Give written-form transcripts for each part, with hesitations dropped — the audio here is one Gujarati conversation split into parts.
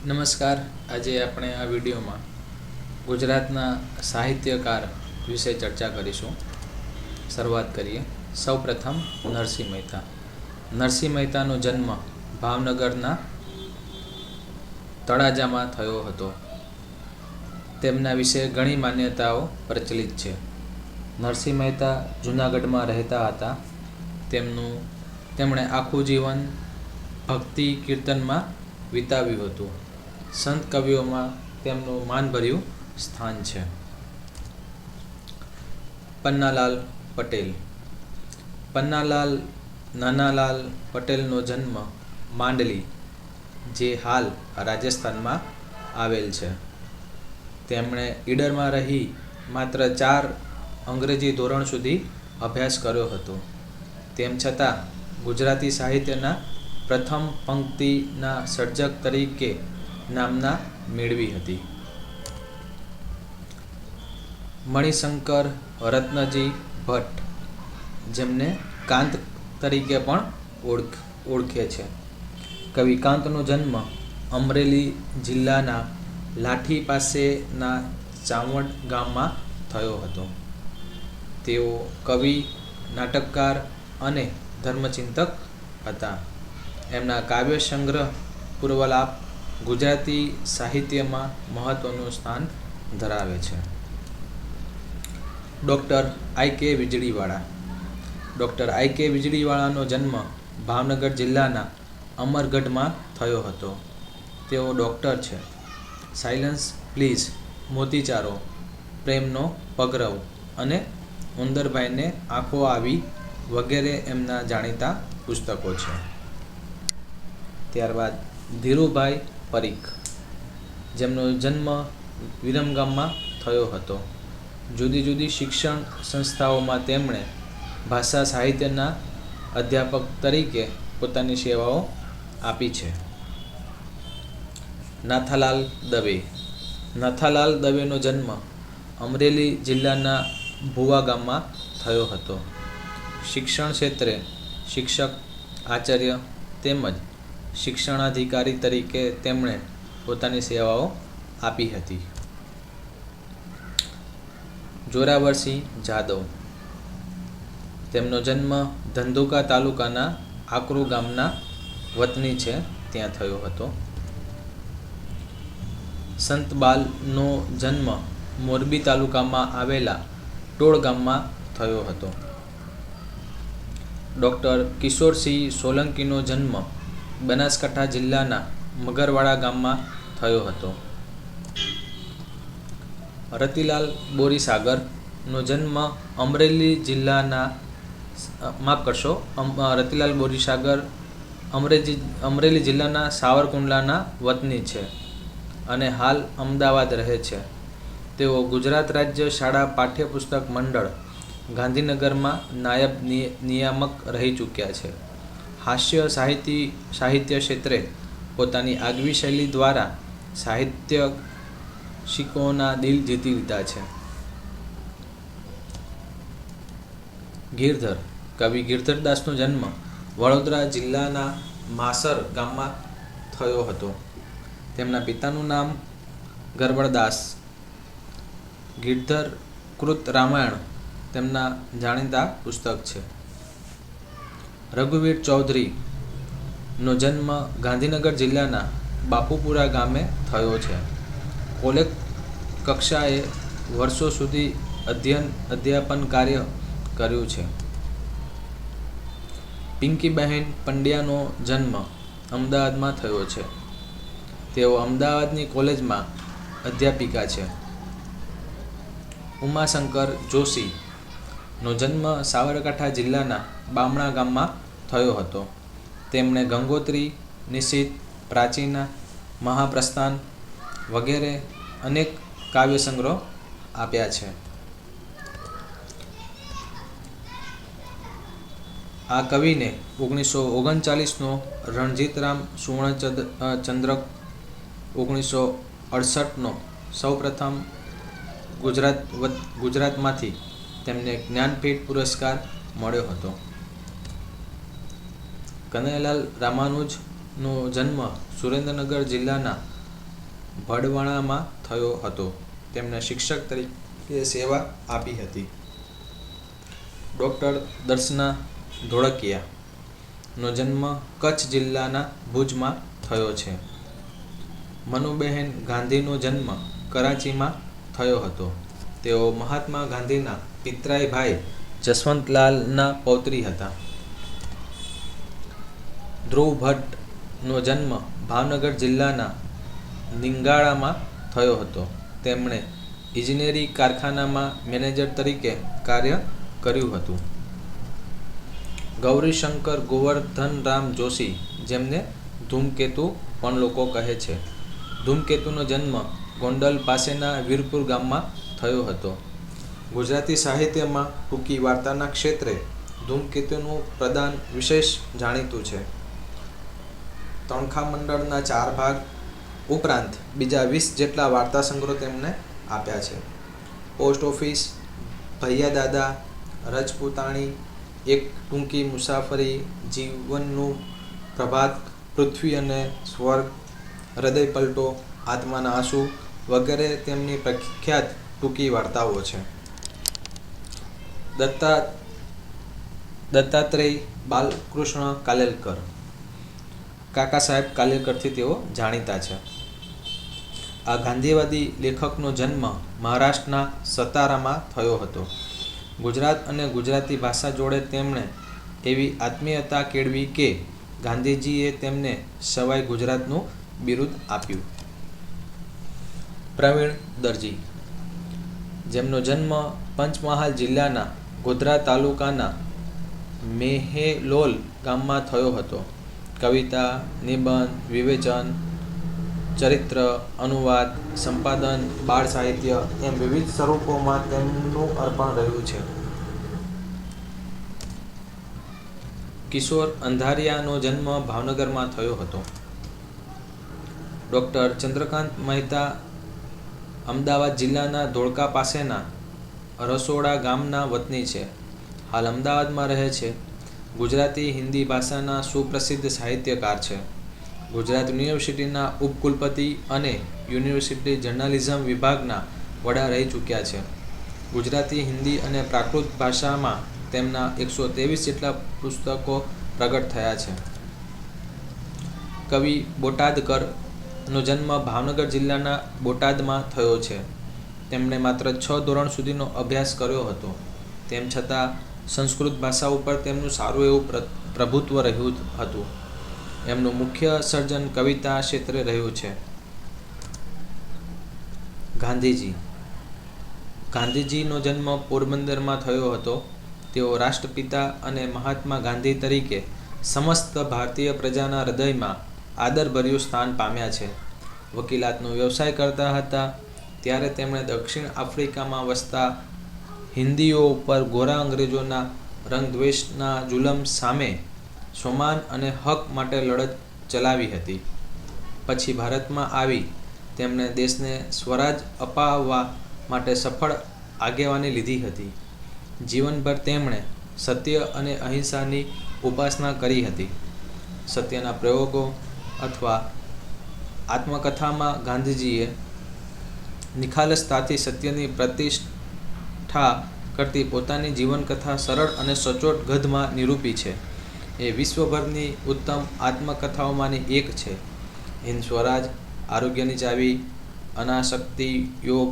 નમસ્કાર. આજે આપણે આ વિડીયોમાં ગુજરાતના સાહિત્યકાર વિશે ચર્ચા કરીશું. શરૂઆત કરીએ. સૌપ્રથમ નરસિંહ મહેતા. નરસિંહ મહેતાનો જન્મ ભાવનગરના તળાજામાં થયો હતો. તેમના વિશે ઘણી માન્યતાઓ પ્રચલિત છે. નરસિંહ મહેતા જૂનાગઢમાં રહેતા હતા. તેમણે આખું જીવન ભક્તિ કીર્તનમાં વિતાવ્યું હતું. સંત કવિઓમાં તેમનું માનભર્યું સ્થાન છે. પન્નાલાલ પટેલ. પન્નાલાલ નાનાલાલ પટેલનો જન્મ માંડલી, જે હાલ રાજસ્થાનમાં આવેલ છે. તેમણે ઈડરમાં રહી માત્ર 4 અંગ્રેજી ધોરણ સુધી અભ્યાસ કર્યો હતો. તેમ છતાં ગુજરાતી સાહિત્યના પ્રથમ પંક્તિના સર્જક તરીકે નામના મેળવી હતી. મણિશંકર રત્નજી ભટ્ટ, જેમને કાંત તરીકે પણ ઓળખે છે. કવિ કાંતનો જન્મ અમરેલી જિલ્લાના લાઠી પાસેના ચાવંડ ગામમાં થયો હતો. તેઓ કવિ, નાટકકાર અને ધર્મચિંતક હતા. એમના કાવ્ય સંગ્રહ પૂર્વલાપ ગુજરાતી સાહિત્યમાં મહત્વનું સ્થાન ધરાવે છે. ડૉક્ટર આઈ.કે. વીજળીવાળા. ડૉક્ટર આઈ.કે. વીજળીવાળાનો જન્મ ભાવનગર જિલ્લાના અમરગઢમાં થયો હતો. તેઓ ડૉક્ટર છે. સાયલન્સ પ્લીઝ, મોતીચારો, પ્રેમનો પગરવ અને ઉંદરભાઈને આંખો આવી વગેરે એમના જાણીતા પુસ્તકો છે. ત્યારબાદ ધીરુભાઈ પરીખ, જેમનો જન્મ વિરમગામમાં થયો હતો. જુદી જુદી શિક્ષણ સંસ્થાઓમાં તેમણે ભાષા સાહિત્યના અધ્યાપક તરીકે પોતાની સેવાઓ આપી છે. નાથાલાલ દવે. નાથાલાલ દવેનો જન્મ અમરેલી જિલ્લાના ભુવા ગામમાં થયો હતો. શિક્ષણ ક્ષેત્રે શિક્ષક, આચાર્ય તેમજ શિક્ષણાધિકારી તરીકે તેમણે પોતાની સેવાઓ આપી હતી. જોરાવરસિંહ જાદવ. તેમનો જન્મ ધંધુકા તાલુકાના આકરુ ગામના વતની છે, ત્યાં થયો હતો. સંતબાલનો જન્મ મોરબી તાલુકામાં આવેલા ટોળ ગામમાં થયો હતો. ડૉક્ટર કિશોરસિંહ સોલંકીનો જન્મ બનાસકાંઠા જિલ્લાના મગરવાડા ગામમાં થયો હતો. રતિલાલ બોરીસાગરનો જન્મ રતિલાલ બોરીસાગર અમરેલી જિલ્લાના સાવરકુંડલાના વતની છે અને હાલ અમદાવાદ રહે છે. તેઓ ગુજરાત રાજ્ય શાળા પાઠ્યપુસ્તક મંડળ ગાંધીનગરમાં નાયબ નિયામક રહી ચૂક્યા છે. હાસ્ય સાહિત્ય ક્ષેત્રે પોતાની આગવી શૈલી દ્વારા સાહિત્યિકોના દિલ જીતી લીધા છે. ગિરધર. કવિ ગિરધરદાસનો જન્મ વડોદરા જિલ્લાના માસર ગામમાં થયો હતો. તેમના પિતાનું નામ ગરબડદાસ. ગિરધર કૃત રામાયણ તેમના જાણીતા પુસ્તક છે. રઘુવીર ચૌધરીનો જન્મ ગાંધીનગર જિલ્લાના બાપુપુરા ગામે થયો છે. કોલેજ કક્ષાએ વર્ષો સુધી અધ્યાપન કાર્ય કર્યું છે. પિંકીબહેન પંડ્યાનો જન્મ અમદાવાદમાં થયો છે. તેઓ અમદાવાદની કોલેજમાં અધ્યાપિકા છે. ઉમાશંકર જોશીનો જન્મ સાબરકાંઠા જિલ્લાના બામણા ગામમાં થયો હતો. તેમણે ગંગોત્રી, નિશીથ, પ્રાચીના, મહાપ્રસ્થાન વગેરે અનેક કાવ્ય સંગ્રહો આપ્યા છે. આ કવિને 1939નો રણજીતરામ સુવર્ણચંદ્રક, 1968નો સૌપ્રથમ ગુજરાતમાંથી તેમને જ્ઞાનપીઠ પુરસ્કાર મળ્યો હતો. કનૈયાલાલ રામાનુજનો જન્મ સુરેન્દ્રનગર જિલ્લાના ભડવાણામાં થયો હતો. તેમણે શિક્ષક તરીકે સેવા આપી હતી. ડૉક્ટર દર્શના ધોળકિયાનો જન્મ કચ્છ જિલ્લાના ભુજમાં થયો છે. મનુબહેન ગાંધીનો જન્મ કરાચીમાં થયો હતો. તેઓ મહાત્મા ગાંધીના પિતરાઈ ભાઈ જસવંતલાલના પૌત્રી હતા. ધ્રુવ ભટ્ટનો જન્મ ભાવનગર જિલ્લાના નિંગાળામાં થયો હતો. તેમણે ઇજનેરી કારખાનામાં મેનેજર તરીકે કાર્ય કર્યું હતું. ગૌરીશંકર ગોવર્ધનરામ જોશી, જેમને ધૂમકેતુ પણ લોકો કહે છે. ધૂમકેતુનો જન્મ ગોંડલ પાસેના વીરપુર ગામમાં થયો હતો. ગુજરાતી સાહિત્યમાં ટૂંકી વાર્તાના ક્ષેત્રે ધૂમકેતુનું પ્રદાન વિશેષ જાણીતું છે. તણખા મંડળના 4 ભાગ ઉપરાંત બીજા 20 જેટલા વાર્તા સંગ્રહો તેમણે આપ્યા છે. પોસ્ટ ઓફિસ, ભૈયાદાદા, રજપૂતાણી, એક ટૂંકી મુસાફરી, જીવનનું પ્રભાત, પૃથ્વી અને સ્વર્ગ, હૃદય પલટો, આત્માના આંસુ વગેરે તેમની પ્રખ્યાત ટૂંકી વાર્તાઓ છે. દત્તાત્રેય બાલકૃષ્ણ કાલેલકર, કાકા સાહેબ કાલેલકરથી તેઓ જાણીતા છે. આ ગાંધીવાદી લેખકનો જન્મ મહારાષ્ટ્રના સતારામાં થયો હતો. ગુજરાત અને ગુજરાતી ભાષા જોડે તેમણે એવી આત્મીયતા કેળવી કે ગાંધીજીએ તેમને સવાઈ ગુજરાતનું બિરુદ આપ્યું. પ્રવીણ દરજી, જેમનો જન્મ પંચમહાલ જિલ્લાના ગોધરા તાલુકાના મેહેલોલ ગામમાં થયો હતો. કવિતા, નિબંધ, વિવેચન, ચરિત્ર, અનુવાદ, સંપાદન, બાળ સાહિત્ય એમ વિવિધ સ્વરૂપોમાં તેમનું અર્પણ રહ્યું છે. કિશોર અંધારિયાનો જન્મ ભાવનગરમાં થયો હતો. ડૉક્ટર ચંદ્રકાંત મહેતા અમદાવાદ જિલ્લાના ધોળકા પાસેના રસોડા ગામના વતની છે. હાલ અમદાવાદમાં રહે છે. ગુજરાતી હિન્દી ભાષાના સુપ્રસિદ્ધ સાહિત્યકાર છે. ગુજરાત યુનિવર્સિટીના ઉપકુલપતિ અને યુનિવર્સિટી જર્નાલિઝમ વિભાગના વડા રહી ચૂક્યા છે. ગુજરાતી, હિન્દી અને પ્રાકૃત ભાષામાં તેમના 123 જેટલા પુસ્તકો પ્રગટ થયા છે. કવિ બોટાદકરનો જન્મ ભાવનગર જિલ્લાના બોટાદમાં થયો છે. તેમણે માત્ર 6 ધોરણ સુધીનો અભ્યાસ કર્યો હતો. તેમ છતાં સંસ્કૃત ભાષા ઉપર તેમનું સારું એવું પ્રભુત્વ રહ્યું હતું. એમનું મુખ્ય સર્જન કવિતા ક્ષેત્રે રહ્યું છે. ગાંધીજીનો જન્મ પોરબંદરમાં થયો હતો. તેઓ રાષ્ટ્રપિતા અને મહાત્મા ગાંધી તરીકે સમસ્ત ભારતીય પ્રજાના હૃદયમાં આદરભર્યું સ્થાન પામ્યા છે. વકીલાતનો વ્યવસાય કરતા હતા ત્યારે તેમણે દક્ષિણ આફ્રિકામાં વસતા હિન્દીઓ ઉપર ગોરા અંગ્રેજોના રંગદ્વેષના જુલમ સામે સ્વમાન અને હક માટે લડત ચલાવી હતી. પછી ભારતમાં આવી તેમણે દેશને સ્વરાજ અપાવવા માટે સફળ આગેવાની લીધી હતી. જીવનભર તેમણે સત્ય અને અહિંસાની ઉપાસના કરી હતી. સત્યના પ્રયોગો અથવા આત્મકથામાં ગાંધીજીએ નિખાલસતાથી સત્યની પ્રતિષ્ઠા કરતી પોતાની જીવનકથા સરળ અને સચોટ ગદ્યમાં નિરૂપી છે. એ વિશ્વભરની ઉત્તમ આત્મકથાઓમાંની એક છે. હિન્દ સ્વરાજ, આરોગ્યની ચાવી, અનાસક્તિ યોગ,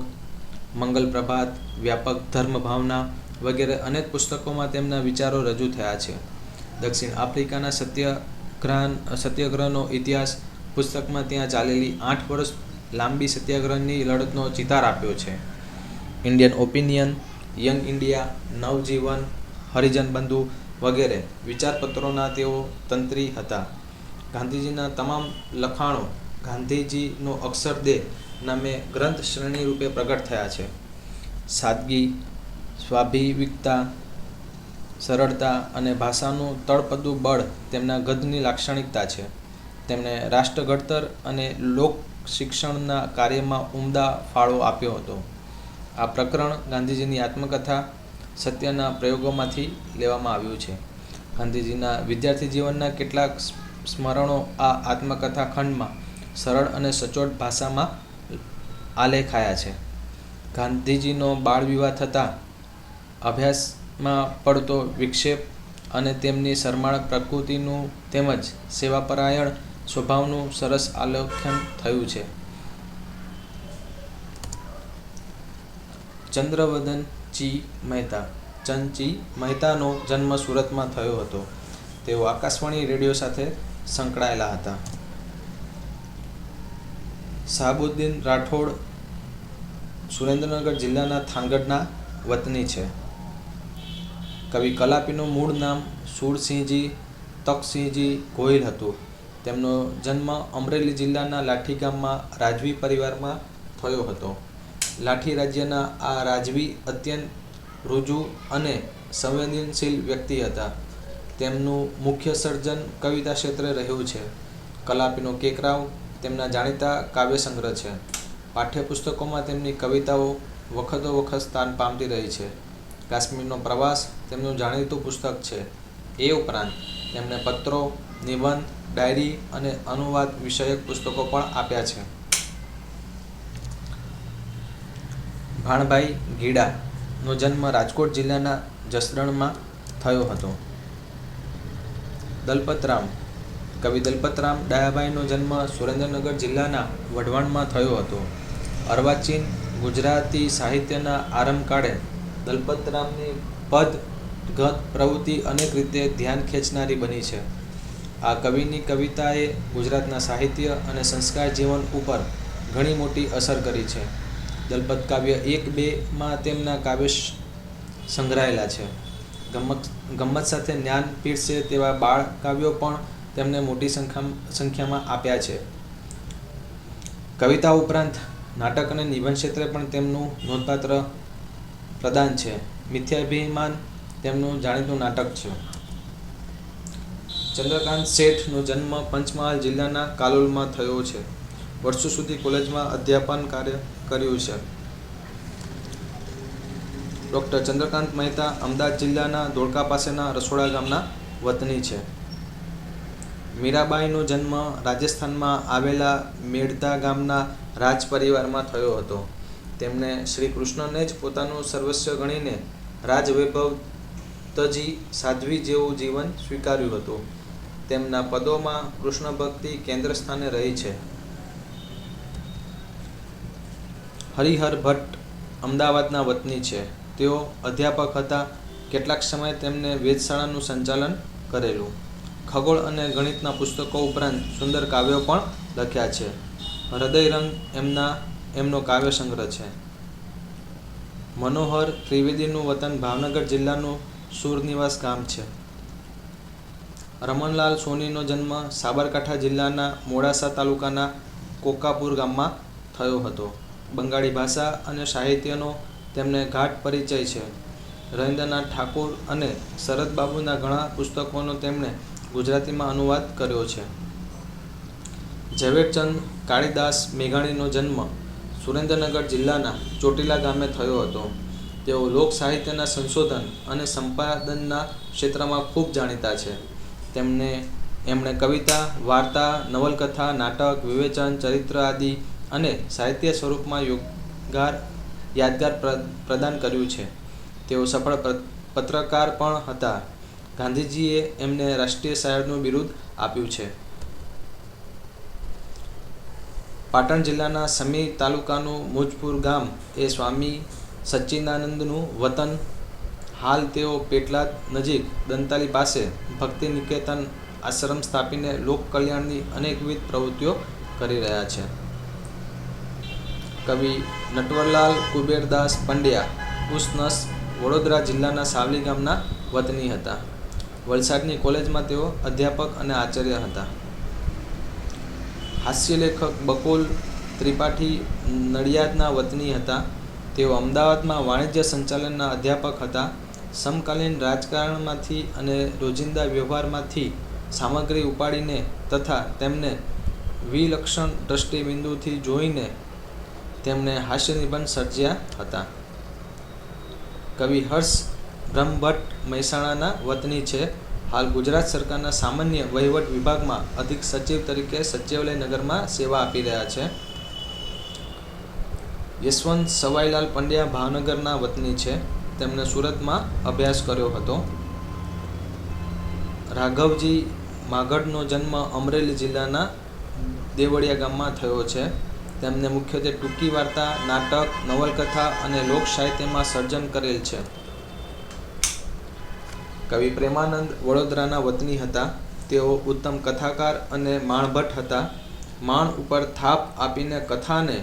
મંગલ પ્રભાત, વ્યાપક ધર્મ ભાવના વગેરે અનેક પુસ્તકોમાં તેમના વિચારો રજૂ થયા છે. દક્ષિણ આફ્રિકાના સત્યાગ્રહનો ઇતિહાસ પુસ્તકમાં ત્યાં ચાલેલી 8 વર્ષ લાંબી સત્યાગ્રહની લડતનો ચિતાર આપ્યો છે. ઇન્ડિયન ઓપિનિયન, યંગ ઇન્ડિયા, નવજીવન, હરિજન બંધુ વગેરે વિચારપત્રોના તેઓ તંત્રી હતા. ગાંધીજીના તમામ લખાણો ગાંધીજીનો અક્ષરદેહ નામે ગ્રંથ શ્રેણી રૂપે પ્રગટ થયા છે. સાદગી, સ્વાભાવિકતા, સરળતા અને ભાષાનું તળપદું બળ તેમના ગદ્યની લાક્ષણિકતા છે. તેમણે રાષ્ટ્ર ઘડતર અને લોક શિક્ષણના કાર્યમાં ઉમદા ફાળો આપ્યો હતો. આ પ્રકરણ ગાંધીજીની આત્મકથા સત્યના પ્રયોગોમાંથી લેવામાં આવ્યું છે. ગાંધીજીના વિદ્યાર્થી જીવનના કેટલાક સ્મરણો આ આત્મકથા ખંડમાં સરળ અને સચોટ ભાષામાં આલેખાયા છે. ગાંધીજીનો બાળ વિવાહ થતાં અભ્યાસમાં પડતો વિક્ષેપ અને તેમની શરમાળ પ્રકૃતિનું તેમજ સેવાપરાયણ સ્વભાવનું સરસ આલેખન થયું છે. ચંદ્રવદનજી મહેતા. ચંદજી મહેતાનો જન્મ સુરતમાં થયો હતો. તેઓ આકાશવાણી રેડિયો સાથે સંકળાયેલા હતા. શાહબુદ્દીન રાઠોડ સુરેન્દ્રનગર જિલ્લાના થાનગઢના વતની છે. કવિ કલાપીનું મૂળ નામ સુરસિંહજી તખતસિંહજી ગોહિલ હતું. તેમનો જન્મ અમરેલી જિલ્લાના લાઠી ગામમાં રાજવી પરિવારમાં થયો હતો. લાઠી રાજ્યના આ રાજવી અત્યંત ઋજુ અને સંવેદનશીલ વ્યક્તિ હતા. તેમનું મુખ્ય સર્જન કવિતા ક્ષેત્રે રહ્યું છે. કલાપીનો કેકરાવ તેમના જાણીતા કાવ્ય સંગ્રહ છે. પાઠ્યપુસ્તકોમાં તેમની કવિતાઓ વખતો વખત સ્થાન પામતી રહી છે. કાશ્મીરનો પ્રવાસ તેમનું જાણીતું પુસ્તક છે. એ ઉપરાંત તેમણે પત્રો, નિબંધ, ડાયરી અને અનુવાદ વિષયક પુસ્તકો પણ આપ્યા છે. ભાણભાઈ ગીડાનો જન્મ રાજકોટ જિલ્લાના જસદણમાં થયો હતો. દલપતરામ. કવિ દલપતરામ ડાયાભાઈનો જન્મ સુરેન્દ્રનગર જિલ્લાના વઢવાણમાં થયો હતો. અર્વાચીન ગુજરાતી સાહિત્યના આરંભકાળે દલપતરામની પદ ગત પ્રવૃત્તિ અનેક રીતે ધ્યાન ખેંચનારી બની છે. આ કવિની કવિતાએ ગુજરાતના સાહિત્ય અને સંસ્કાર જીવન ઉપર ઘણી મોટી અસર કરી છે. દલપત કાવ્ય 1-2માં તેમના કાવ્ય સંગ્રહાયેલા છે. ગમ્મત સાથે જ્ઞાન પીરસે તેવા બાળ કાવ્યો પણ તેમને મોટી સંખ્યામાં આપ્યા છે. કવિતા ઉપરાંત નાટક અને નિબંધ ક્ષેત્રે પણ તેમનું નોંધપાત્ર પ્રદાન છે. મિથ્યાભિમાન તેમનું જાણીતું નાટક છે. ચંદ્રકાંત શેઠનો જન્મ પંચમહાલ જિલ્લાના કાલોલમાં થયો છે. વર્ષો સુધી કોલેજમાં અધ્યાપન કાર્ય કર્યું છે. ડૉક્ટર ચંદ્રકાંત મહેતા અમદાવાદ જિલ્લાના ધોળકા પાસેના રસોડા ગામના વતની છે. મીરાબાઈનો જન્મ રાજસ્થાનમાં આવેલા મેડતા ગામના રાજ પરિવારમાં થયો હતો. તેમણે શ્રી કૃષ્ણને જ પોતાનું સર્વસ્વ ગણીને રાજવૈભવ તજી સાધ્વી જેવું જીવન સ્વીકાર્યું હતું. તેમના પદોમાં કૃષ્ણ ભક્તિ કેન્દ્ર સ્થાને રહી છે. હરિહર ભટ્ટ અમદાવાદના વતની છે. તેઓ અધ્યાપક હતા. કેટલાક સમય તેમને વેધશાળાનું સંચાલન કરેલું. ખગોળ અને ગણિતના પુસ્તકો ઉપરાંત સુંદર કાવ્યો પણ લખ્યા છે. હૃદયરંગ એમનો કાવ્ય સંગ્રહ છે. મનોહર ત્રિવેદીનું વતન ભાવનગર જિલ્લાનું સુરનિવાસ ગામ છે. રમણલાલ સોનીનો જન્મ સાબરકાંઠા જિલ્લાના મોડાસા તાલુકાના કોકાપુર ગામમાં થયો હતો. બંગાળી ભાષા અને સાહિત્યનો તેમને ગાઢ પરિચય છે. રવિન્દ્રનાથ ઠાકુર અને શરદબાબુના ઘણા પુસ્તકોનો તેમણે ગુજરાતીમાં અનુવાદ કર્યો છે. ઝવેરચંદ કાળીદાસ મેઘાણીનો જન્મ સુરેન્દ્રનગર જિલ્લાના ચોટીલા ગામે થયો હતો. તેઓ લોક સાહિત્યના સંશોધન અને સંપાદનના ક્ષેત્રમાં ખૂબ જાણીતા છે. એમણે કવિતા, વાર્તા, નવલકથા, નાટક, વિવેચન, ચરિત્ર આદિ અને સાહિત્ય સ્વરૂપમાં યાદગાર પ્રદાન કર્યું છે. તેઓ સફળ પત્રકાર પણ હતા. ગાંધીજીએ એમને રાષ્ટ્રીય શાયરનું બિરુદ આપ્યું છે. પાટણ જિલ્લાના સમી તાલુકાનું મુજપુર ગામ એ સ્વામી સચ્ચિદાનંદનું વતન. હાલ તેઓ પેટલાદ નજીક દંતાલી પાસે ભક્તિ નિકેતન આશ્રમ સ્થાપીને લોક કલ્યાણની અનેકવિધ પ્રવૃત્તિઓ કરી રહ્યા છે. કવિ નટવરલાલ કુબેરદાસ પંડ્યા ઉસનસ વડોદરા જિલ્લાના સાવલી ગામના વતની હતા. વલસાડની કોલેજમાં તેઓ અધ્યાપક અને આચાર્ય હતા. હાસ્યલેખક બકુલ ત્રિપાઠી નડિયાદના વતની હતા. તેઓ અમદાવાદમાં વાણિજ્ય સંચાલનના અધ્યાપક હતા. સમકાલીન રાજકારણમાંથી અને રોજિંદા વ્યવહારમાંથી સામગ્રી ઉપાડીને તથા તેમને વિલક્ષણ દ્રષ્ટિબિંદુથી જોઈને તેમણે હાસ્ય નિબંધ સર્જ્યા હતા. કવિ હર્ષ બ્રહ્મભટ્ટ મહેસાણાના વતની છે. હાલ ગુજરાત સરકારના સામાન્ય વહીવટ વિભાગમાં અધિક સચિવ તરીકે સચિવાલય નગરમાં સેવા આપી રહ્યા છે. યશવંત સવાઈલાલ પંડ્યા ભાવનગરના વતની છે. તેમણે સુરતમાં અભ્યાસ કર્યો હતો. રાઘવજી માગડનો જન્મ અમરેલી જિલ્લાના દેવળિયા ગામમાં થયો છે. તેમને મુખ્યત્વે ટૂંકી વાર્તા, નાટક, નવલકથા અને લોક સાહિત્યમાં સર્જન કરેલ છે. કવિ પ્રેમાનંદ વડોદરાના વતની હતા. તેઓ ઉત્તમ કથાકાર અને માણભટ્ટ હતા. માણ ઉપર થાપ આપીને કથાને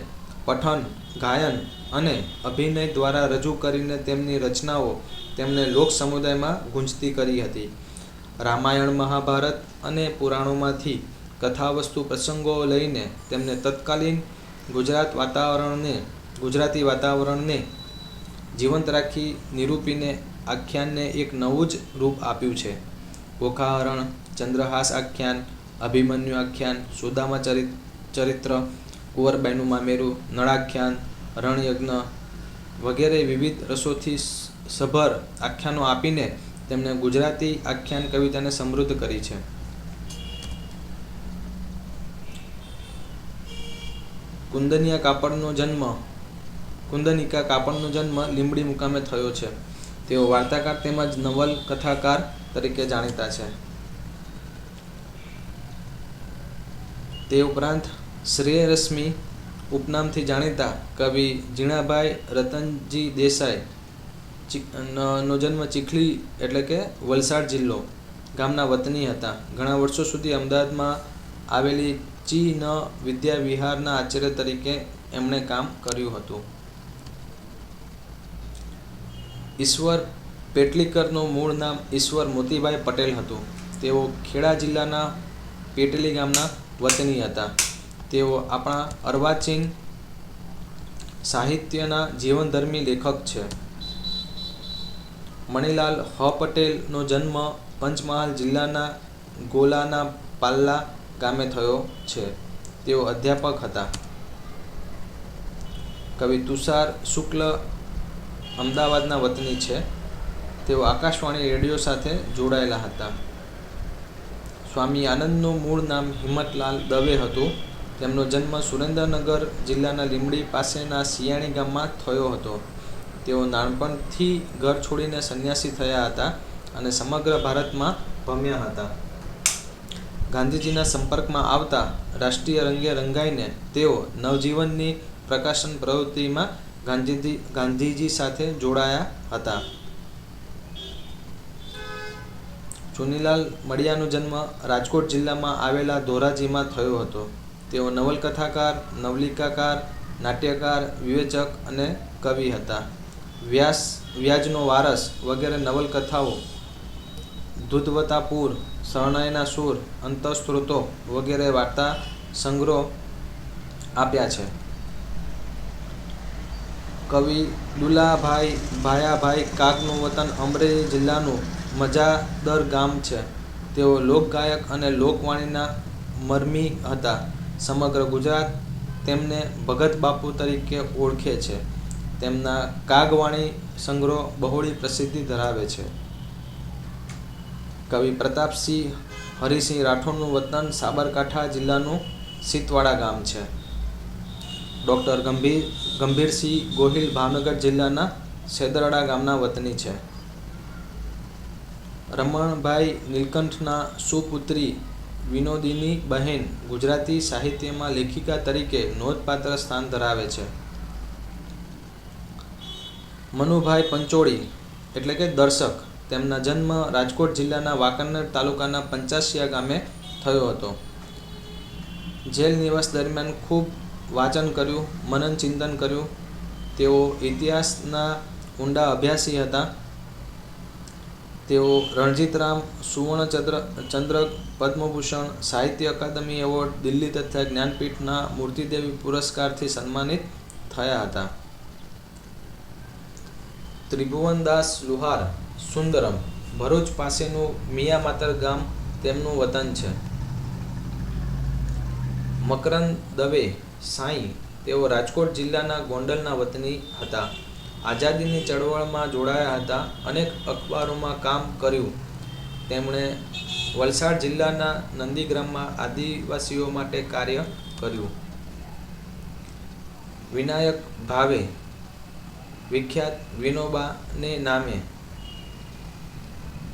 પઠન, ગાયન અને અભિનય દ્વારા રજૂ કરીને તેમની રચનાઓ તેમણે લોક સમુદાયમાં ગૂંજતી કરી હતી. રામાયણ, મહાભારત અને પુરાણોમાંથી કથાવસ્તુ પ્રસંગો લઈને તેમણે તત્કાલીન ગુજરાતી વાતાવરણને જીવંત રાખી નિરૂપીને આખ્યાનને એક નવું જ રૂપ આપ્યું છે. ઓખાહરણ, ચંદ્રહાસ આખ્યાન, અભિમન્યુ આખ્યાન, સુદામા ચરિત્ર, કુંવરબાઈનું મામેરું, નળાખ્યાન, રણયજ્ઞ વગેરે વિવિધ રસોથી સભર આખ્યાનો આપીને તેમણે ગુજરાતી આખ્યાન કવિતાને સમૃદ્ધ કરી છે. કુંદનિકા કાપડનો જન્મ લીંબડી મુકામે થયો છે. તેઓ વાર્તાકાર તેમજ નવલકથાકાર તરીકે જાણીતા છે. તે ઉપરાંત શ્રેયરશ્મિ ઉપનામથી જાણીતા કવિ ઝીણાભાઈ રતનજી દેસાઈ નો જન્મ ચીખલી એટલે કે વલસાડ જિલ્લો ગામના વતની હતા. ઘણા વર્ષો સુધી અમદાવાદમાં આવેલી ચી.ન. વિદ્યા વિહારના આચાર્ય તરીકે એમણે કામ કર્યું હતું. ઈશ્વર પેટલીકરનું મૂળ નામ ઈશ્વર મોતીભાઈ પટેલ હતું. તેઓ ખેડા જિલ્લાના પેટલી ગામના વતની હતા. તેઓ આપણા અર્વાચીન સાહિત્યના જીવનધર્મી લેખક છે. મણિલાલ હ. પટેલનો જન્મ પંચમહાલ જિલ્લાના ગોલાના પાલ્લા ગામે થયો છે. તેઓ અધ્યાપક હતા. કવિ તુષાર શુક્લ અમદાવાદના વતની છે. તેઓ આકાશવાણી રેડિયો સાથે જોડાયેલા હતા. સ્વામી આનંદનું મૂળ નામ હિંમતલાલ દવે હતું. તેમનો જન્મ સુરેન્દ્રનગર જિલ્લાના લીંબડી પાસેના સિયાણી ગામમાં થયો હતો. તેઓ નાનપણથી ઘર છોડીને સંન્યાસી થયા હતા અને સમગ્ર ભારતમાં ભમ્યા હતા. ગાંધીજીના સંપર્કમાં આવતા રાષ્ટ્રીય રંગે રંગાઈને તેઓ નવજીવનની પ્રકાશન પ્રવૃત્તિમાં ગાંધીજી સાથે જોડાયા હતા. ચુનીલાલ મડિયાનો જન્મ રાજકોટ જિલ્લામાં આવેલા ધોરાજીમાં થયો હતો. તેઓ નવલકથાકાર, નવલિકાકાર, નાટ્યકાર, વિવેચક અને કવિ હતા. વ્યાજનો વારસ વગેરે નવલકથાઓ, દૂધવતાપુર, શરણાઈના સૂર, અંતઃસ્ત્રોતો વગેરે વાર્તા સંગ્રહો આપ્યા છે. કવિ દુલાભાઈ ભાયાભાઈ કાગનું વતન અમરેલી જિલ્લાનું મજાદર ગામ છે. તેઓ લોકગાયક અને લોકવાણીના મરમી હતા. સમગ્ર ગુજરાત તેમને ભગત બાપુ તરીકે ઓળખે છે. તેમના કાગવાણી સંગ્રહો બહોળી પ્રસિદ્ધિ ધરાવે છે. કવિ પ્રતાપસિંહ હરિસિંહ રાઠોડનું વતન સાબરકાંઠા જિલ્લાનું સીતવાડા ગામ છે. ડૉક્ટર ગંભીરસિંહ ગોહિલ ભાવનગર જિલ્લાના સેદરડા ગામના વતની છે. રમણભાઈ નીલકંઠના સુપુત્રી વિનોદિની બહેન ગુજરાતી સાહિત્યમાં લેખિકા તરીકે નોંધપાત્ર સ્થાન ધરાવે છે. મનુભાઈ પંચોળી એટલે કે દર્શક, તેમના જન્મ રાજકોટ જિલ્લાના વાંકાનેર તાલુકાના પંચાસિયા ગામે થયો હતો. જેલ નિવાસ દરમિયાન ખૂબ વાંચન કર્યું, મનન ચિંતન કર્યું. તેઓ ઇતિહાસના ઊંડા અભ્યાસી હતા. તેઓ રણજીતરામ, સુવર્ણચંદ્રક, પદ્મભૂષણ, સાહિત્ય અકાદમી એવોર્ડ, દિલ્હી તથા જ્ઞાનપીઠના મૂર્તિદેવી પુરસ્કારથી સન્માનિત થયા હતા. ત્રિભુવનદાસ લુહાર સુંદરમ ભરૂચ પાસેનું મિયામાતર ગામ તેમનું વતન છે. મકરંદ દવે સાંઈ તેઓ રાજકોટ જિલ્લાના ગોંડલના વતની હતા. આઝાદીની ચળવળમાં જોડાયા હતા. અનેક અખબારોમાં કામ કર્યું. તેમણે વલસાડ જિલ્લાના નંદીગ્રામમાં આદિવાસીઓ માટે કાર્ય કર્યું. વિનાયક ભાવે વિખ્યાત વિનોબાને નામે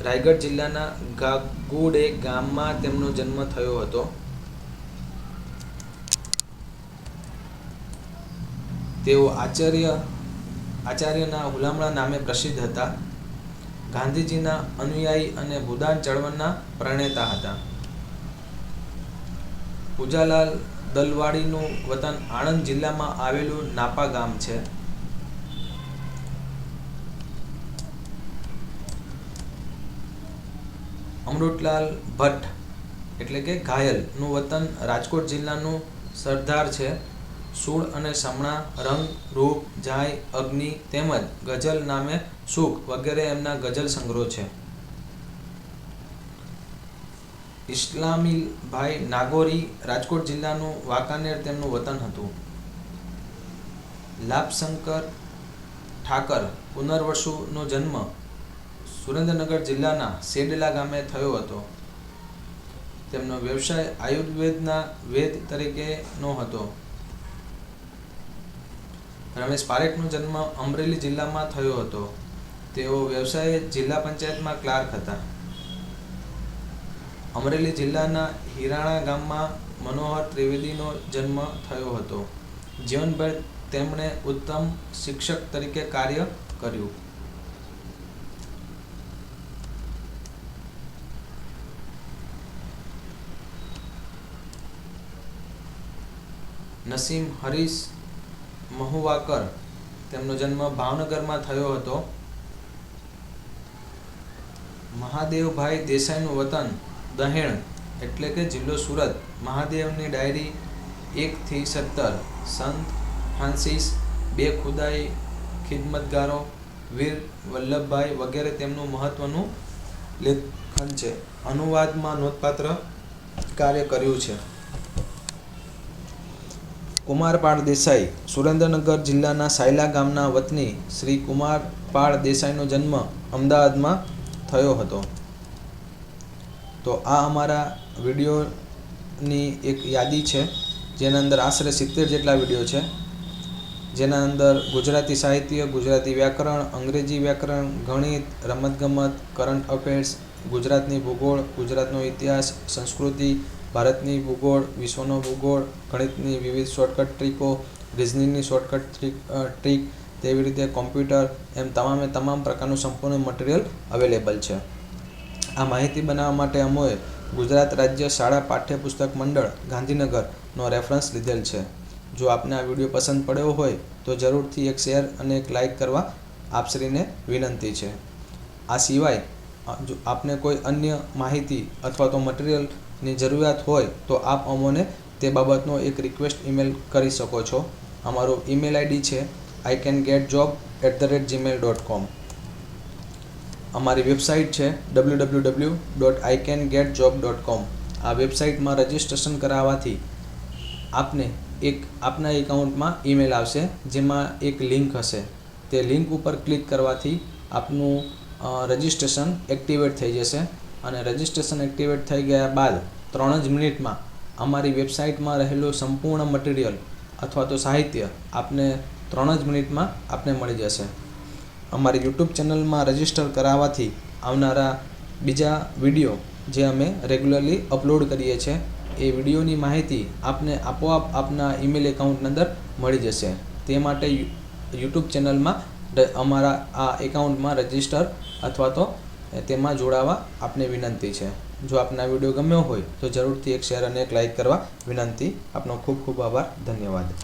રાયગઢ જિલ્લાના ગાગુડે ગામમાં તેમનો જન્મ થયો હતો. તેઓ આચાર્યના હુલામણા નામે પ્રસિદ્ધ હતા. ગાંધીજીના અનુયાયી અને ભૂદાન ચળવળના પ્રણેતા હતા. પૂજાલાલ દલવાડીનું વતન આણંદ જિલ્લામાં આવેલું નાપા ગામ છે. અમૃતલાલ ભટ્ટ એટલે કે ઘાયલ નું વતન રાજકોટ જિલ્લાનું સરદાર છે. સૂળ અને સમણા, રંગ, રૂપ, જાય, અગ્નિ તેમજ ગઝલ નામે સુખ વગેરે એમના ગઝલ સંગ્રહો છે. ઇસ્લામીભાઈ નાગોરી રાજકોટ જિલ્લાનું વાંકાનેર તેમનું વતન હતું. લાભશંકર ઠાકર પુનર્વસુનો જન્મ સુરેન્દ્રનગર જિલ્લાના સેડલા ગામે થયો હતો. તેમનો વ્યવસાય આયુર્વેદના વેદ તરીકેનો હતો. રમેશ પારેખનો જન્મ અમરેલી જિલ્લામાં થયો હતો. તેઓ વ્યવસાયે જિલ્લા પંચાયતમાં ક્લાર્ક હતા. અમરેલી જિલ્લાના હિરાણા ગામમાં મનોહર ત્રિવેદીનો જન્મ થયો હતો. જીવનભર તેમણે ઉત્તમ શિક્ષક તરીકે કાર્ય કર્યું. નસીમ હરીશ મહુવાકર તેમનો જન્મ ભાવનગરમાં થયો હતો. મહાદેવભાઈ દેસાઈનું વતન દહેણ એટલે કે જિલ્લો સુરત. મહાદેવની ડાયરી 1 થી 17, સંત ફ્રાન્સિસ, 2 ખુદાઈ ખિદમતગારો, વીર વલ્લભભાઈ વગેરે તેમનું મહત્વનું લેખન છે. અનુવાદમાં નોંધપાત્ર કાર્ય કર્યું છે. કુમારપાળ દેસાઈ સુરેન્દ્રનગર જિલ્લાના સાયલા ગામના વતની શ્રી કુમારપાળ દેસાઈનો જન્મ અમદાવાદમાં થયો હતો. તો આ અમારા વિડીયોની એક યાદી છે, જેના અંદર આશરે 70 જેટલા વિડીયો છે, જેના અંદર ગુજરાતી સાહિત્ય, ગુજરાતી વ્યાકરણ, અંગ્રેજી વ્યાકરણ, ગણિત, રમતગમત, કરંટ અફેર્સ, ગુજરાતની ભૂગોળ, ગુજરાતનો ઇતિહાસ, સંસ્કૃતિ, ભારતની ભૂગોળ, વિશ્વનો ભૂગોળ, ગણિતની વિવિધ શોર્ટકટ ટ્રીકો, રિઝનિંગની શોર્ટકટ ટ્રીક, તેવી રીતે કોમ્પ્યુટર, એમ તમામ પ્રકારનું સંપૂર્ણ મટીરિયલ અવેલેબલ છે. આ માહિતી બનાવવા માટે અમોએ ગુજરાત રાજ્ય શાળા પાઠ્યપુસ્તક મંડળ ગાંધીનગરનો રેફરન્સ લીધેલ છે. જો આપને આ વિડીયો પસંદ પડ્યો હોય તો જરૂરથી એક શેર અને એક લાઇક કરવા આપશ્રીને વિનંતી છે. આ સિવાય જો આપને કોઈ અન્ય માહિતી અથવા તો મટીરિયલની જરૂરિયાત હોય તો આપ અમોને તે બાબતનો એક રિક્વેસ્ટ ઈમેલ કરી શકો છો. અમારો ઈમેલ આઈડી છે icangetjob@gmail.com. અમારી વેબસાઇટ છે www.icangetjob.com. આ વેબસાઇટમાં રજિસ્ટ્રેશન કરાવવાથી આપના એકાઉન્ટમાં ઈમેલ આવશે, જેમાં એક લિંક હશે. તે લિંક ઉપર ક્લિક કરવાથી આપનું રજિસ્ટ્રેશન એક્ટિવેટ થઈ જશે અને રજિસ્ટ્રેશન એક્ટિવેટ થઈ ગયા બાદ 3 જ મિનિટમાં અમારી વેબસાઇટમાં રહેલું સંપૂર્ણ મટીરિયલ અથવા તો સાહિત્ય આપને 3 જ મિનિટમાં આપને મળી જશે. અમારી યુટ્યુબ ચેનલમાં રજિસ્ટર કરાવવાથી આવનારા બીજા વિડીયો જે અમે રેગ્યુલરલી અપલોડ કરીએ છીએ એ વિડીયોની માહિતી આપને આપોઆપ આપના ઈમેલ એકાઉન્ટની અંદર મળી જશે. તે માટે યુટ્યુબ ચેનલમાં અમારા આ એકાઉન્ટમાં રજિસ્ટર અથવા તો તેમાં જોડાવા આપને વિનંતી છે. જો આપને આ વિડીયો ગમ્યો હોય તો જરૂરથી એક શેર અને એક લાઇક કરવા વિનંતી. આપનો ખૂબ ખૂબ આભાર. ધન્યવાદ.